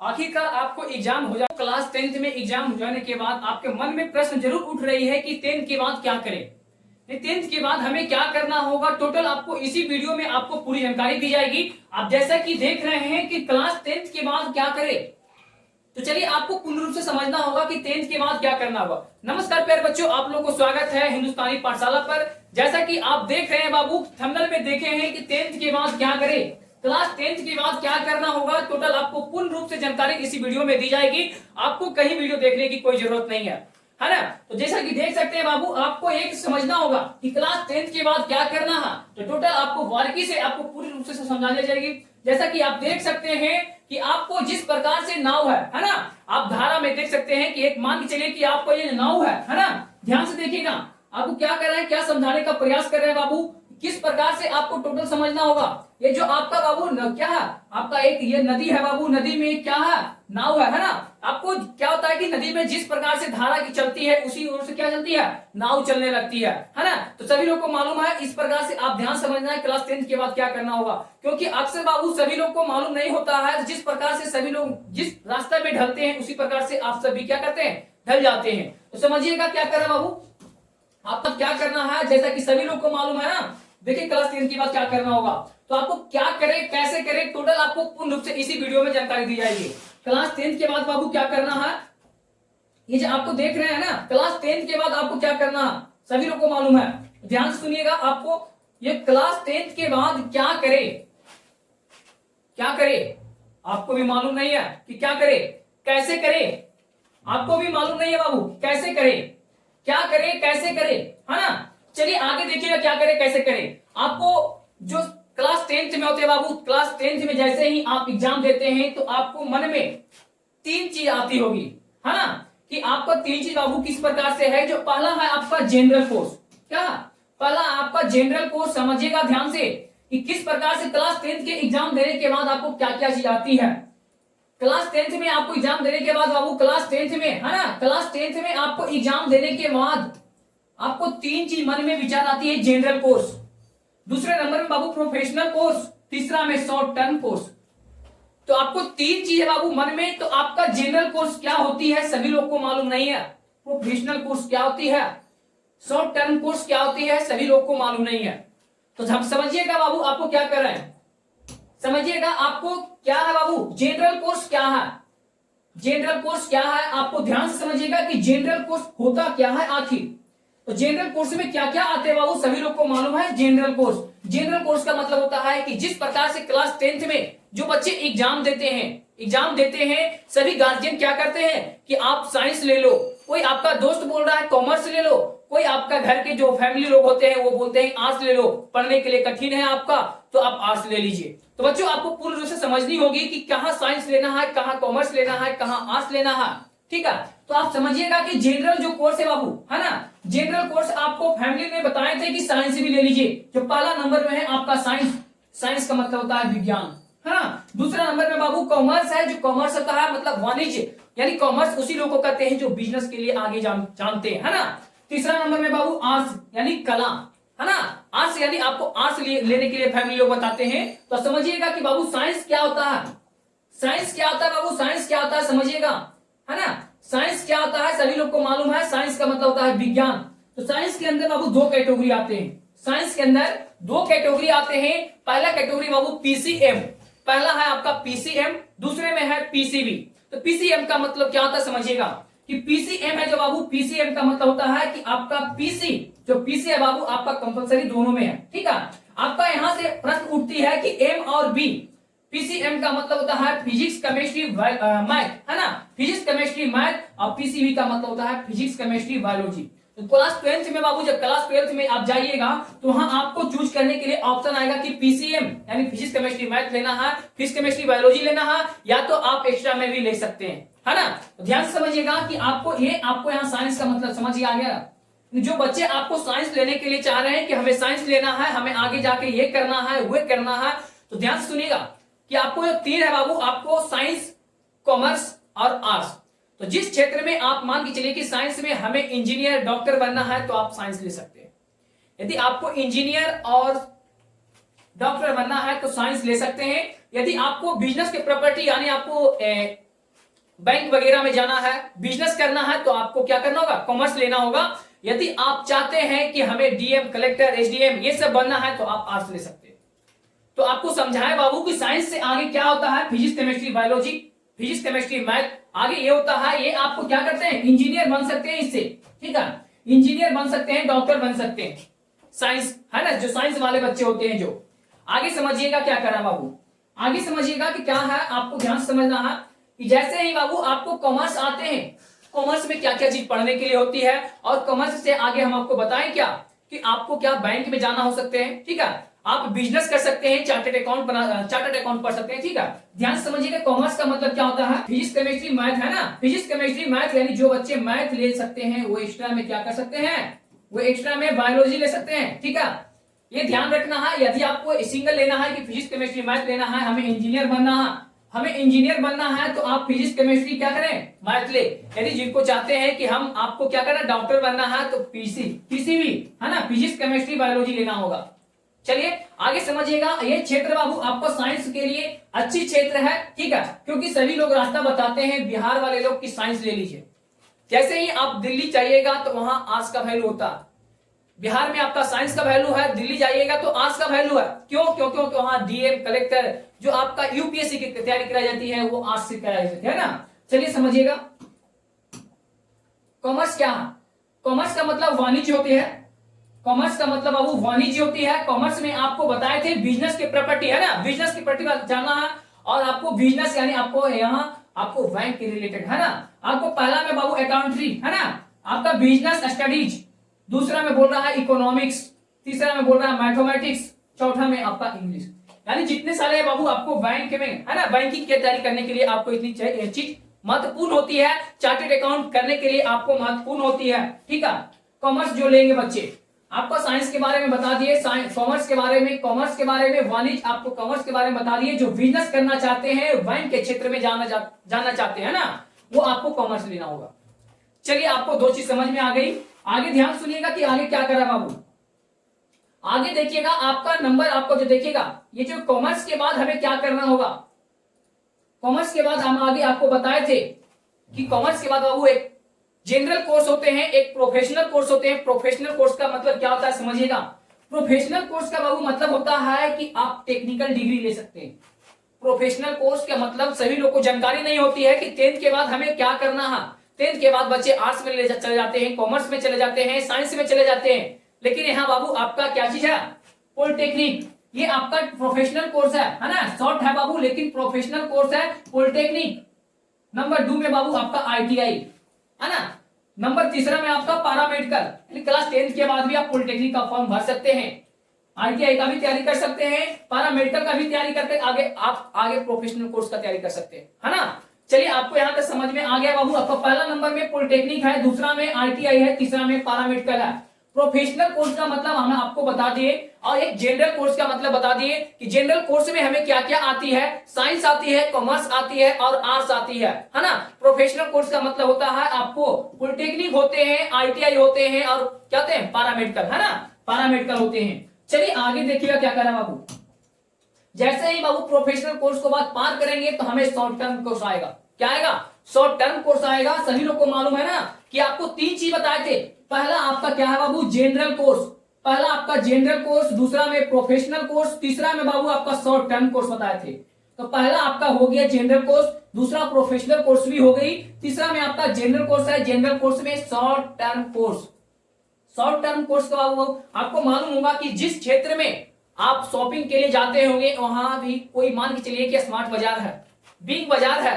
आखिरकार आपको एग्जाम हो जाए, क्लास 10th में एग्जाम हो जाने के बाद आपके मन में प्रश्न जरूर उठ रही है कि 10th के बाद क्या करें, 10th के बाद हमें क्या करना होगा। टोटल आपको इसी वीडियो में आपको पूरी जानकारी दी जाएगी। आप जैसा कि देख रहे हैं कि क्लास 10th के बाद क्या करें, तो चलिए आपको पूर्ण रूप से समझना होगा कि 10th के बाद क्या करना होगा। नमस्कार प्यारे बच्चों, आप लोगों को स्वागत है हिंदुस्तानी पाठशाला पर। जैसा कि आप देख रहे हैं बाबू, थंबनेल में देखे हैं कि 10th के बाद क्या करें, क्लास 10th के बाद क्या करना होगा। टोटल आपको पूर्ण रूप से जानकारी इसी वीडियो में दी जाएगी। आपको कहीं वीडियो देखने की कोई जरूरत नहीं है ना। तो जैसा कि देख सकते हैं बाबू, आपको एक समझना होगा कि क्लास 10th के बाद क्या करना है। तो टोटल आपको बारीकी से आपको पूरी रूप से समझा दी जाएगी। जैसा कि आप देख सकते हैं कि आपको जिस प्रकार से नाव है ना, आप धारा में देख सकते हैं कि एक मान के चलिए कि आपको ये नाव है ना। ध्यान से देखिएगा, आपको क्या कर रहे हैं, क्या समझाने का प्रयास कर रहे हैं बाबू, किस प्रकार से आपको टोटल समझना होगा। ये जो आपका बाबू क्या है, आपका एक ये नदी है बाबू, नदी में क्या है, नाव है ना। आपको क्या होता है कि नदी में जिस प्रकार से धारा की चलती है उसी ओर से क्या चलती है, नाव चलने लगती है ना। तो सभी लोग को मालूम है, इस प्रकार से आप ध्यान समझना है क्लास 10th के बाद क्या करना होगा। क्योंकि अक्सर बाबू सभी लोग को मालूम नहीं होता है, जिस प्रकार से सभी लोग जिस रास्ते में ढलते हैं उसी प्रकार से आप सभी क्या करते हैं, ढल जाते हैं। तो समझिएगा क्या कर रहे हैं बाबू, आपको क्या करना है, जैसा कि सभी लोग को मालूम है ना। देखिए क्लास 10th के बाद क्या करना होगा, तो आपको क्या करें, कैसे करें, टोटल आपको पूर्ण रूप से इसी वीडियो में जानकारी दी जाएगी। क्लास 10th के बाद बाबू क्या करना है, ये जो आपको देख रहे हैं ना, क्लास 10th के बाद आपको क्या करना है सभी लोग को मालूम है। ध्यान से सुनिएगा, आपको ये क्लास 10th के बाद क्या करे, क्या करे आपको भी मालूम नहीं है कि क्या करे, कैसे करे, आपको भी मालूम नहीं है बाबू कैसे करे, क्या करे, कैसे करे, है ना। चलिए आगे देखिएगा क्या करे, कैसे करे। आपको जो क्लास 10th में होते हैं बाबू, क्लास 10th में जैसे ही आप एग्जाम देते हैं तो आपको मन में तीन चीज आती होगी, है ना, कि आपका तीन चीज बाबू किस प्रकार से है। जो पहला है आपका जनरल कोर्स, क्या पहला आपका जनरल कोर्स, समझिएगा ध्यान से कि किस प्रकार से क्लास 10th के एग्जाम देने के बाद आपको क्या क्या चीज आती है। क्लास 10th में आपको एग्जाम देने के बाद बाबू, क्लास 10th में है ना, क्लास 10th में आपको एग्जाम देने के बाद आपको तीन चीज मन में विचार आती है। जनरल कोर्स, दूसरे नंबर में बाबू प्रोफेशनल कोर्स, तीसरा में शॉर्ट टर्म कोर्स। तो आपको तीन चीजें बाबू मन में, तो आपका जनरल कोर्स क्या होती है सभी लोग को मालूम नहीं है, प्रोफेशनल कोर्स क्या होती है, शॉर्ट टर्म कोर्स क्या होती है सभी लोग को मालूम नहीं है। तो हम समझिएगा बाबू, आपको क्या कर रहे हैं, समझिएगा आपको क्या है बाबू, जनरल कोर्स क्या है, जनरल कोर्स क्या है, आपको ध्यान से समझिएगा कि जनरल कोर्स होता क्या है आखिर। तो जनरल कोर्स में क्या क्या आते हैं बाबू सभी लोग को मालूम है। जनरल कोर्स, जनरल कोर्स का मतलब होता है कि जिस प्रकार से क्लास 10th में जो बच्चे एग्जाम देते हैं सभी गार्जियन क्या करते हैं कि आप साइंस ले लो, कोई आपका दोस्त बोल रहा है कॉमर्स ले लो, कोई आपका घर के जो फैमिली लोग होते हैं वो बोलते हैं आर्ट्स ले लो, पढ़ने के लिए कठिन है आपका तो आप आर्ट्स ले लीजिए। तो बच्चों आपको पूर्ण रूप से समझनी होगी कि कहाँ साइंस लेना है, कहाँ कॉमर्स लेना है, कहाँ आर्ट्स लेना है, ठीक है। तो आप समझिएगा कि जनरल जो कोर्स है बाबू, है ना, जनरल कोर्स आपको फैमिली ने बताए थे कि साइंस भी ले लीजिए। जो पहला नंबर में है आपका साइंस, साइंस का मतलब होता है विज्ञान, है ना। दूसरा नंबर में बाबू कॉमर्स है, जो कॉमर्स होता है मतलब वाणिज्य, यानी कॉमर्स उसी लोगों को कहते हैं जो बिजनेस के लिए आगे जानते हैं, है ना। तीसरा नंबर में बाबू आर्ट्स यानी कला, है ना, आर्ट्स यानी आपको आर्ट्स लेने के लिए फैमिली लोग बताते हैं। तो समझिएगा कि बाबू साइंस क्या होता है, साइंस क्या होता है बाबू, साइंस क्या होता है समझिएगा, है ना। साइंस क्या होता है सभी लोग को मालूम है, साइंस का मतलब होता है विज्ञान। तो साइंस के अंदर बाबू दो कैटेगरी आते हैं, साइंस के अंदर दो कैटेगरी आते हैं। पहला कैटेगरी बाबू पीसीएम, पहला है आपका पीसीएम, दूसरे में है पीसीबी। तो पीसीएम का मतलब क्या होता है समझिएगा कि पीसीएम है जो बाबू, पीसीएम का मतलब होता है कि आपका पीसी, जो पीसी है बाबू आपका कंपलसरी दोनों में है, ठीक है। आपका यहां से प्रश्न उठती है कि एम और बी, पीसीएम का मतलब होता है फिजिक्स केमिस्ट्री मैथ, है ना, फिजिक्स केमिस्ट्री मैथ, और पीसीबी का मतलब होता है फिजिक्स केमिस्ट्री बायोलॉजी। तो क्लास 12th में बाबू जब क्लास 12th में आप जाइएगा तो वहां आपको चूज करने के लिए ऑप्शन आएगा कि पीसीएम यानी फिजिक्स केमिस्ट्री मैथ लेना है, फिजिक्स केमिस्ट्री बायोलॉजी लेना है, या तो आप एक्स्ट्रा में भी ले सकते हैं, है ना। तो ध्यान से समझिएगा कि आपको यहाँ साइंस का मतलब समझ आ गया। जो बच्चे आपको साइंस लेने के लिए चाह रहे हैं कि हमें साइंस लेना है, हमें आगे जाके ये करना है वो करना है, तो ध्यान से सुनिएगा कि आपको जो तीन है बाबू, आपको साइंस, कॉमर्स और आर्ट्स। तो जिस क्षेत्र में आप मान के चलिए कि साइंस में हमें इंजीनियर डॉक्टर बनना है तो आप साइंस ले सकते हैं। यदि आपको इंजीनियर और डॉक्टर बनना है तो साइंस ले सकते हैं। यदि आपको बिजनेस के प्रॉपर्टी यानी आपको बैंक वगैरह में जाना है, बिजनेस करना है, तो आपको क्या करना होगा, कॉमर्स लेना होगा। यदि आप चाहते हैं कि हमें डीएम, कलेक्टर, एसडीएम ये सब बनना है तो आप आर्ट्स ले सकते हैं। तो आपको समझाएं बाबू कि साइंस से आगे क्या होता है, physics, chemistry, biology, physics, chemistry, math, आगे ये होता है, ये आपको क्या करते हैं, इंजीनियर बन सकते हैं इससे, ठीक है, इंजीनियर बन सकते हैं, डॉक्टर बन सकते हैं, साइंस है ना, जो साइंस वाले बच्चे होते हैं जो। आगे समझिएगा क्या करा बाबू, आगे समझिएगा कि क्या है, आपको ध्यान से समझना है कि जैसे ही बाबू आपको कॉमर्स आते हैं, कॉमर्स में क्या क्या चीज पढ़ने के लिए होती है, और कॉमर्स से आगे हम आपको बताएं क्या कि आपको क्या बैंक में जाना हो सकते हैं, ठीक है, आप बिजनेस कर सकते हैं, चार्टर्ड अकाउंट पढ़ सकते हैं, ठीक है। ध्यान से समझिएगा कॉमर्स का मतलब क्या होता है, फिजिक्स, केमिस्ट्री, मैथ, है ना, फिजिक्स, केमिस्ट्री, मैथ, यानी जो बच्चे मैथ ले सकते हैं वो एक्स्ट्रा में क्या कर सकते हैं, वो एक्स्ट्रा में बायोलॉजी ले सकते हैं, ठीक है। ये ध्यान रखना है, यदि आपको सिंगल लेना है कि फिजिक्स, केमिस्ट्री, मैथ लेना है, हमें इंजीनियर बनना है, हमें इंजीनियर बनना है, तो आप फिजिक्स, केमिस्ट्री क्या करें, मैथ ले। यदि जिनको चाहते हैं कि हम आपको क्या करना, डॉक्टर बनना है, तो पीसीबी है ना, फिजिक्स, केमिस्ट्री, बायोलॉजी लेना होगा। चलिए आगे समझिएगा, ये क्षेत्र बाबू आपको साइंस के लिए अच्छी क्षेत्र है, ठीक है, क्योंकि सभी लोग रास्ता बताते हैं बिहार वाले लोग कि साइंस ले लीजिए। जैसे ही आप दिल्ली जाइएगा तो वहां आर्ट्स का वैल्यू होता है, बिहार में आपका साइंस का वैल्यू है, दिल्ली जाइएगा तो आर्ट्स का वैल्यू है। क्यों? क्योंकि वहां डीएम, कलेक्टर, जो आपका यूपीएससी की तैयारी कराई जाती है वो आर्ट्स से कराई जाती है ना। चलिए समझिएगा कॉमर्स क्या है, कॉमर्स का मतलब वाणिज्य होती है, कॉमर्स का मतलब बाबू वाणिज्य होती है। कॉमर्स में आपको बताए थे बिजनेस की प्रॉपर्टी, है ना, बिजनेस की प्रॉपर्टी जानना है, और आपको बिजनेस यानी आपको यहाँ आपको बैंक के रिलेटेड, है ना। आपको पहला में बाबू अकाउंट्री, है ना, आपका बिजनेस स्टडीज, दूसरा में बोल रहा है इकोनॉमिक्स, तीसरा में बोल रहा है मैथमेटिक्स, चौथा में आपका इंग्लिश। यानी जितने सारे बाबू आपको बैंक में, है ना, बैंकिंग की तैयारी करने के लिए आपको इतनी चीज महत्वपूर्ण होती है, चार्टेड अकाउंट करने के लिए आपको महत्वपूर्ण होती है, ठीक है। कॉमर्स जो लेंगे बच्चे, आपको साइंस के बारे में बता दिए, कॉमर्स के बारे में वाणिज्य, आपको कॉमर्स के बारे में बता दिए। जो बिजनेस करना चाहते हैं, बैंक के क्षेत्र में जाना चाहते हैं ना, वो आपको कॉमर्स लेना होगा। चलिए आपको दो चीज समझ में आ गई। आगे ध्यान सुनिएगा कि आगे क्या करा बाबू, आगे देखिएगा आपका नंबर, आपको जो देखिएगा ये जो कॉमर्स के बाद हमें क्या करना होगा, कॉमर्स के बाद हम आगे आपको बताए थे कि कॉमर्स के बाद बाबू एक जनरल कोर्स होते हैं, एक प्रोफेशनल कोर्स होते हैं। प्रोफेशनल कोर्स का मतलब क्या होता है समझिएगा, प्रोफेशनल कोर्स का बाबू मतलब होता है कि आप टेक्निकल डिग्री ले सकते हैं। प्रोफेशनल कोर्स का मतलब सभी लोग को जानकारी नहीं होती है कि 10th के बाद हमें क्या करना है। 10th के बाद बच्चे आर्ट्स में चले जाते हैं, कॉमर्स में चले जाते हैं, साइंस में चले जाते हैं, लेकिन यहाँ बाबू आपका क्या चीज है, पॉलिटेक्निक, ये आपका प्रोफेशनल कोर्स है ना, शॉर्ट है बाबू, लेकिन प्रोफेशनल कोर्स है पॉलिटेक्निक। नंबर 2 में बाबू आपका आईटीआई, है ना। नंबर तीसरा में आपका पैरामेडिकल, यानी क्लास 10th के बाद भी आप पॉलिटेक्निक का फॉर्म भर सकते हैं, आईटीआई का भी तैयारी कर सकते हैं, पैरामेडिकल का भी तैयारी करके आगे प्रोफेशनल कोर्स का तैयारी कर सकते हैं, है ना। चलिए आपको यहाँ तक समझ में आ गया बाबू। आपका पहला नंबर में पॉलिटेक्निक है, दूसरा में आईटीआई है, तीसरा में पैरामेडिकल है। प्रोफेशनल कोर्स का मतलब हमें आपको बता दिए, और एक जनरल कोर्स का मतलब बता दिए कि जनरल कोर्स में हमें क्या क्या आती है, साइंस आती है, कॉमर्स आती है और आर्ट्स आती है ना। प्रोफेशनल कोर्स का मतलब होता है आपको पॉलिटेक्निक होते हैं, आईटीआई होते हैं, और क्या होते हैं, पैरामेडिकल, है ना, पैरामेडिकल होते हैं। चलिए आगे देखिएगा क्या करा बाबू, जैसे ही बाबू प्रोफेशनल कोर्स को बाद पार करेंगे तो हमें शॉर्ट टर्म कोर्स आएगा। क्या आएगा, शॉर्ट टर्म कोर्स आएगा। सभी लोग को मालूम है ना कि आपको 3 चीज बताए थे, पहला आपका क्या है बाबू, जनरल कोर्स, पहला आपका जनरल कोर्स, दूसरा में प्रोफेशनल कोर्स, तीसरा में बाबू आपका शॉर्ट टर्म कोर्स बताए थे। तो पहला आपका हो गया जनरल कोर्स, दूसरा प्रोफेशनल कोर्स भी हो गई, तीसरा में आपका जनरल कोर्स है, जनरल कोर्स में short term course. Short term course का बाबू आपको मालूम होगा कि जिस क्षेत्र में आप शॉपिंग के लिए जाते होंगे वहां भी कोई मान के चलिए कि स्मार्ट बाजार है, बिग बाजार है,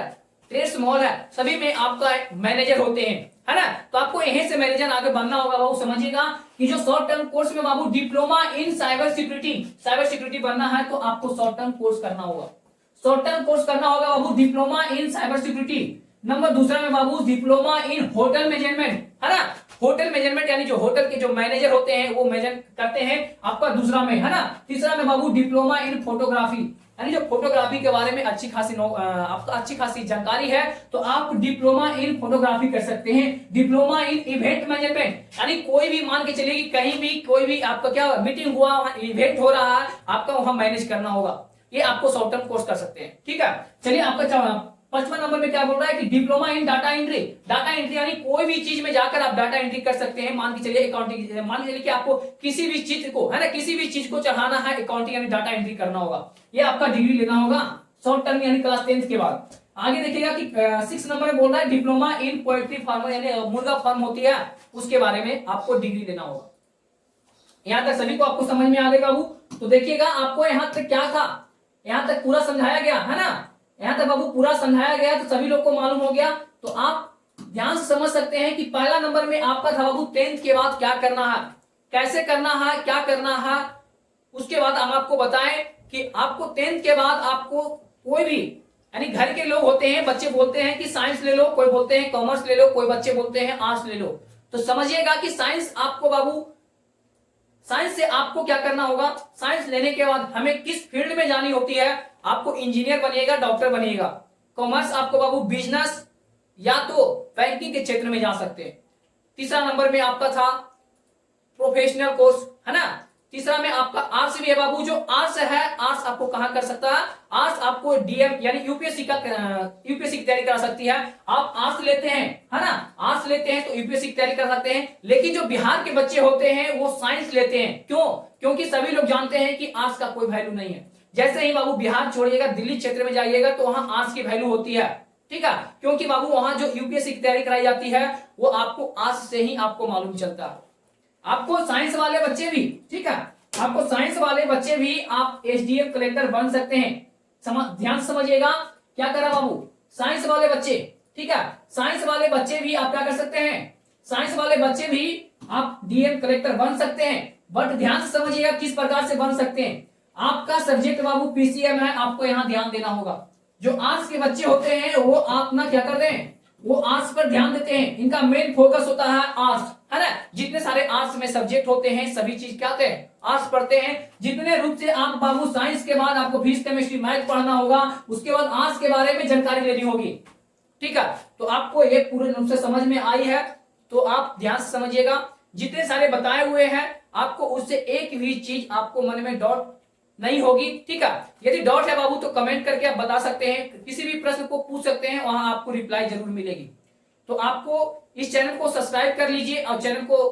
ट्रेड्स मॉल है, सभी में आपका मैनेजर होते हैं, है ना। तो आपको यहीं से मैनेजर आगे बनना होगा बाबू। समझिएगा कि जो शॉर्ट टर्म कोर्स में बाबू डिप्लोमा इन साइबर सिक्योरिटी बनना है तो आपको शॉर्ट टर्म कोर्स करना होगा, शॉर्ट टर्म कोर्स करना होगा बाबू, diploma in cyber security. Number दूसरा में बाबू डिप्लोमा इन होटल मैनेजमेंट, है ना, होटल मैनेजमेंट यानी जो होटल के जो मैनेजर होते हैं वो मैनेज करते हैं आपका दूसरा में, है ना। तीसरा में बाबू डिप्लोमा इन फोटोग्राफी, यानी जो फोटोग्राफी के बारे में आपको अच्छी खासी जानकारी है तो आप डिप्लोमा इन फोटोग्राफी कर सकते हैं। डिप्लोमा इन इवेंट मैनेजमेंट, यानी कोई भी मान के चलिए कि कहीं भी कोई भी आपका क्या मीटिंग हुआ, इवेंट हो रहा है, आपका वहां मैनेज करना होगा, ये आपको शॉर्ट टर्म कोर्स कर सकते हैं, ठीक है। चलिए आपका 55 नंबर में क्या बोल रहा है कि diploma in data entry. Data entry यानी कोई भी चीज में जाकर आप डाटा एंट्री कर सकते हैं। मान के चलिए अकाउंटिंग, मान के चलिए कि आपको किसी भी चीज को, है ना, किसी भी चीज को चढ़ाना है, अकाउंटिंग यानी डाटा एंट्री करना होगा, ये आपका डिग्री लेना होगा शॉर्ट टर्म यानी क्लास 10th के बाद। आगे देखिएगा कि 6 नंबर में बोल रहा है डिप्लोमा इन पोल्ट्री फार्म यानी मुर्गा फार्म होती है, उसके बारे में आपको डिग्री लेना होगा। यहां तक सभी को आपको समझ में आ गया बाबू? तो देखिएगा आपको यहां तक क्या था, यहां तक पूरा समझाया गया है ना, यहां तक बाबू पूरा समझाया गया, तो सभी लोग को मालूम हो गया। तो आप ध्यान से समझ सकते हैं कि पहला नंबर में आपका था बाबू 10th के बाद क्या करना है, कैसे करना है, क्या करना है। उसके बाद हम आपको बताएं कि आपको 10th के बाद आपको कोई भी, यानी घर के लोग होते हैं, बच्चे बोलते हैं कि साइंस ले लो, कोई बोलते हैं कॉमर्स ले लो, कोई बच्चे बोलते हैं आर्ट्स ले लो। तो समझिएगा कि साइंस आपको बाबू, साइंस से आपको क्या करना होगा, साइंस लेने के बाद हमें किस फील्ड में जानी होती है, आपको इंजीनियर बनिएगा, डॉक्टर बनिएगा। कॉमर्स आपको बाबू बिजनेस या तो बैंकिंग के क्षेत्र में जा सकते हैं। तीसरा नंबर में आपका था प्रोफेशनल कोर्स, है ना। तीसरा में आपका आर्ट्स भी है बाबू। जो आर्ट्स है, आर्ट्स आपको कहां कर सकता है, आर्ट्स आपको डीएम यानी यूपीएससी की तैयारी करा सकती है। आप आर्ट्स लेते हैं, है ना, आर्ट्स लेते हैं तो यूपीएससी की तैयारी कर सकते हैं। लेकिन जो बिहार के बच्चे होते हैं वो साइंस लेते हैं, क्यों? क्योंकि सभी लोग जानते हैं कि आर्ट्स का कोई वैल्यू नहीं है। जैसे ही बाबू बिहार छोड़िएगा, दिल्ली क्षेत्र में जाइएगा तो वहां आर्ट्स की वैल्यू होती है, ठीक है। क्योंकि बाबू वहां जो यूपीएससी की तैयारी कराई जाती है वो आपको आर्ट्स से ही आपको मालूम चलता है। आपको साइंस वाले बच्चे भी, ठीक है, आपको साइंस वाले बच्चे भी आप एसडीएम कलेक्टर बन सकते हैं। ध्यान से समझिएगा क्या करा बाबू, साइंस वाले बच्चे, ठीक है, साइंस वाले बच्चे भी आप क्या कर सकते हैं, साइंस वाले बच्चे भी आप डीएम कलेक्टर बन सकते हैं। बट ध्यान से समझिएगा किस प्रकार से बन सकते हैं। आपका सब्जेक्ट बाबू पीसीएम है, आपको यहां ध्यान देना होगा। जो आर्ट्स के बच्चे होते हैं वो आप ना क्या करते हैं, वो आर्ट्स पर ध्यान देते हैं, इनका मेन फोकस होता है आर्ट्स, है ना। जितने सारे आर्ट्स में सब्जेक्ट होते हैं सभी चीज क्या होते हैं, आर्ट्स पढ़ते हैं। जितने रूप से आप बाबू साइंस के बाद आपको फिजिक्स केमिस्ट्री मैथ पढ़ना होगा, उसके बाद आर्ट्स के बारे में जानकारी लेनी होगी, ठीक है। तो आपको ये पूरे रूप से समझ में आई है, तो आप ध्यान से समझिएगा। जितने सारे बताए हुए हैं आपको उससे एक भी चीज आपको मन में डॉट नहीं होगी, ठीक है। यदि डॉट है बाबू तो कमेंट करके आप बता सकते हैं, किसी भी प्रश्न को पूछ सकते हैं, वहां आपको रिप्लाई जरूर मिलेगी। तो आपको इस चैनल को सब्सक्राइब कर लीजिए और चैनल को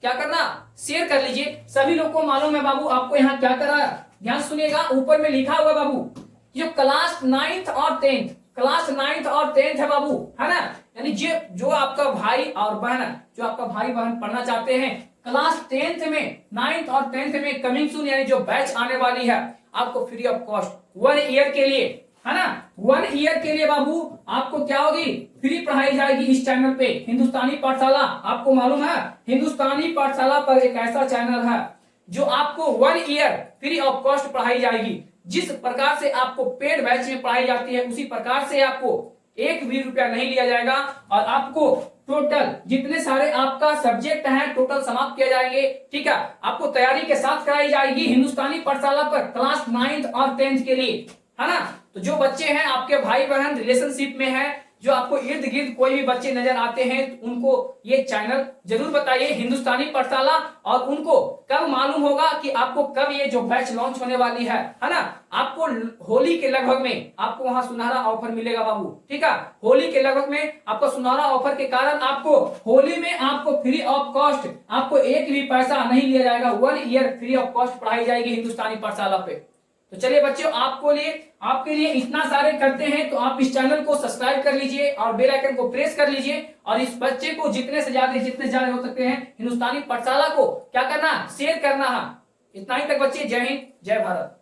क्या करना, शेयर कर लीजिए। सभी लोग को मालूम है बाबू आपको यहाँ क्या करा, ध्यान सुनिएगा, ऊपर में लिखा हुआ बाबू जो क्लास 9th और 10th, क्लास 9th और 10th है बाबू, है ना। यानी जो आपका भाई और बहन, जो आपका भाई बहन पढ़ना चाहते हैं क्लास 10th में, 9th और 10th में कमिंग सून यानी जो बैच आने वाली है आपको फ्री ऑफ कॉस्ट 1 ईयर के लिए, है ना, 1 ईयर के लिए बाबू आपको क्या होगी, फ्री पढ़ाई जाएगी इस चैनल पे। हिंदुस्तानी पाठशाला, आपको मालूम है हिंदुस्तानी पाठशाला पर एक ऐसा चैनल है जो आपको 1 ईयर फ्री ऑफ कॉस्ट पढ़ाई जाएगी। जिस प्रकार से आपको पेड बैच में पढ़ाई जाती है उसी प्रकार से आपको एक भी रुपया नहीं लिया जाएगा और आपको टोटल जितने सारे आपका सब्जेक्ट है टोटल समाप्त किए जाएंगे, ठीक है। आपको तैयारी के साथ कराई जाएगी हिंदुस्तानी पाठशाला पर क्लास 9th और 10th के लिए, है ना। तो जो बच्चे हैं आपके भाई बहन रिलेशनशिप में है, जो आपको इर्द गिर्द कोई भी बच्चे नजर आते हैं उनको ये चैनल जरूर बताइए हिंदुस्तानी पाठशाला, और उनको कब मालूम होगा कि आपको कब ये जो बैच लॉन्च होने वाली है ना। आपको होली के लगभग में आपको वहां सुनहरा ऑफर मिलेगा बाबू, ठीक है। होली के लगभग में आपको सुनहरा ऑफर के कारण आपको होली में आपको फ्री ऑफ कॉस्ट, आपको एक भी पैसा नहीं लिया जाएगा, 1 ईयर फ्री ऑफ कॉस्ट पढ़ाई जाएगी हिंदुस्तानी पाठशाला पे। तो चलिए बच्चों, आपके लिए इतना सारे करते हैं तो आप इस चैनल को सब्सक्राइब कर लीजिए और बेल आइकन को प्रेस कर लीजिए, और इस बच्चे को जितने से ज्यादा हो सकते हैं हिंदुस्तानी पाठशाला को क्या करना, शेयर करना है। इतना ही तक बच्चे, जय हिंद जय भारत।